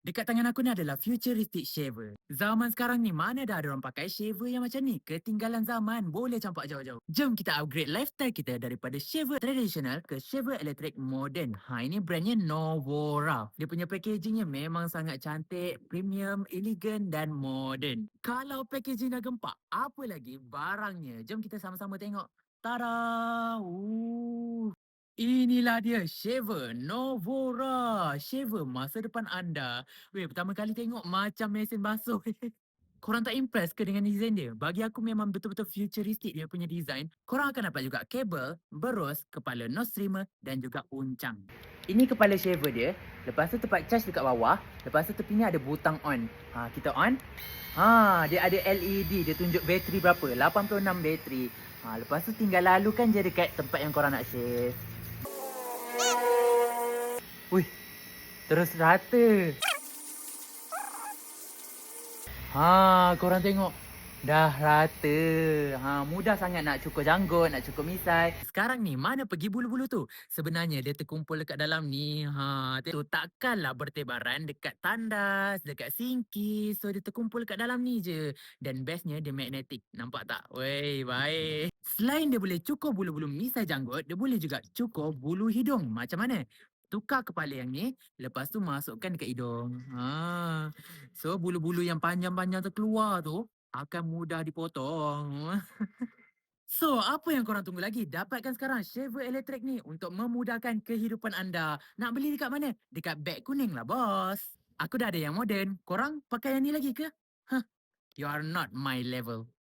Dekat tangan aku ni adalah futuristic shaver. Zaman sekarang ni mana dah ada orang pakai shaver yang macam ni? Ketinggalan zaman, boleh campak jauh-jauh. Jom kita upgrade lifestyle kita daripada shaver tradisional ke shaver elektrik modern. Ini brandnya Novora. Dia punya packagingnya memang sangat cantik, premium, elegan dan modern. Kalau packaging dah gempak, apa lagi barangnya? Jom kita sama-sama tengok. Tada! Inilah dia, shaver Novora. Shaver masa depan anda. Weh, pertama kali tengok macam mesin basuh. Korang tak impress ke dengan design dia? Bagi aku memang betul-betul futuristic dia punya design. Korang akan dapat juga kabel, berus, kepala nose trimmer dan juga uncang. Ini kepala shaver dia. Lepas tu tempat charge dekat bawah. Lepas tu tepi ni ada butang on. Kita on. Dia ada LED. Dia tunjuk bateri berapa. 86 bateri. Lepas tu tinggal lalukan je dekat tempat yang korang nak shave. Wih, terus rata. Korang tengok. Dah rata. Mudah sangat nak cukur janggut, nak cukur misai. Sekarang ni, mana pergi bulu-bulu tu? Sebenarnya dia terkumpul dekat dalam ni. Tu takkanlah bertebaran dekat tandas, dekat sinki. So, dia terkumpul dekat dalam ni je. Dan bestnya dia magnetik. Nampak tak? Wey, baik. Selain dia boleh cukur bulu-bulu misai janggut, dia boleh juga cukur bulu hidung. Macam mana? Tukar kepala yang ni, lepas tu masukkan dekat hidung. So, bulu-bulu yang panjang-panjang terkeluar tu akan mudah dipotong. So, apa yang korang tunggu lagi? Dapatkan sekarang shaver elektrik ni untuk memudahkan kehidupan anda. Nak beli dekat mana? Dekat beg kuning lah, bos. Aku dah ada yang moden. Korang pakai yang ni lagi ke? You are not my level.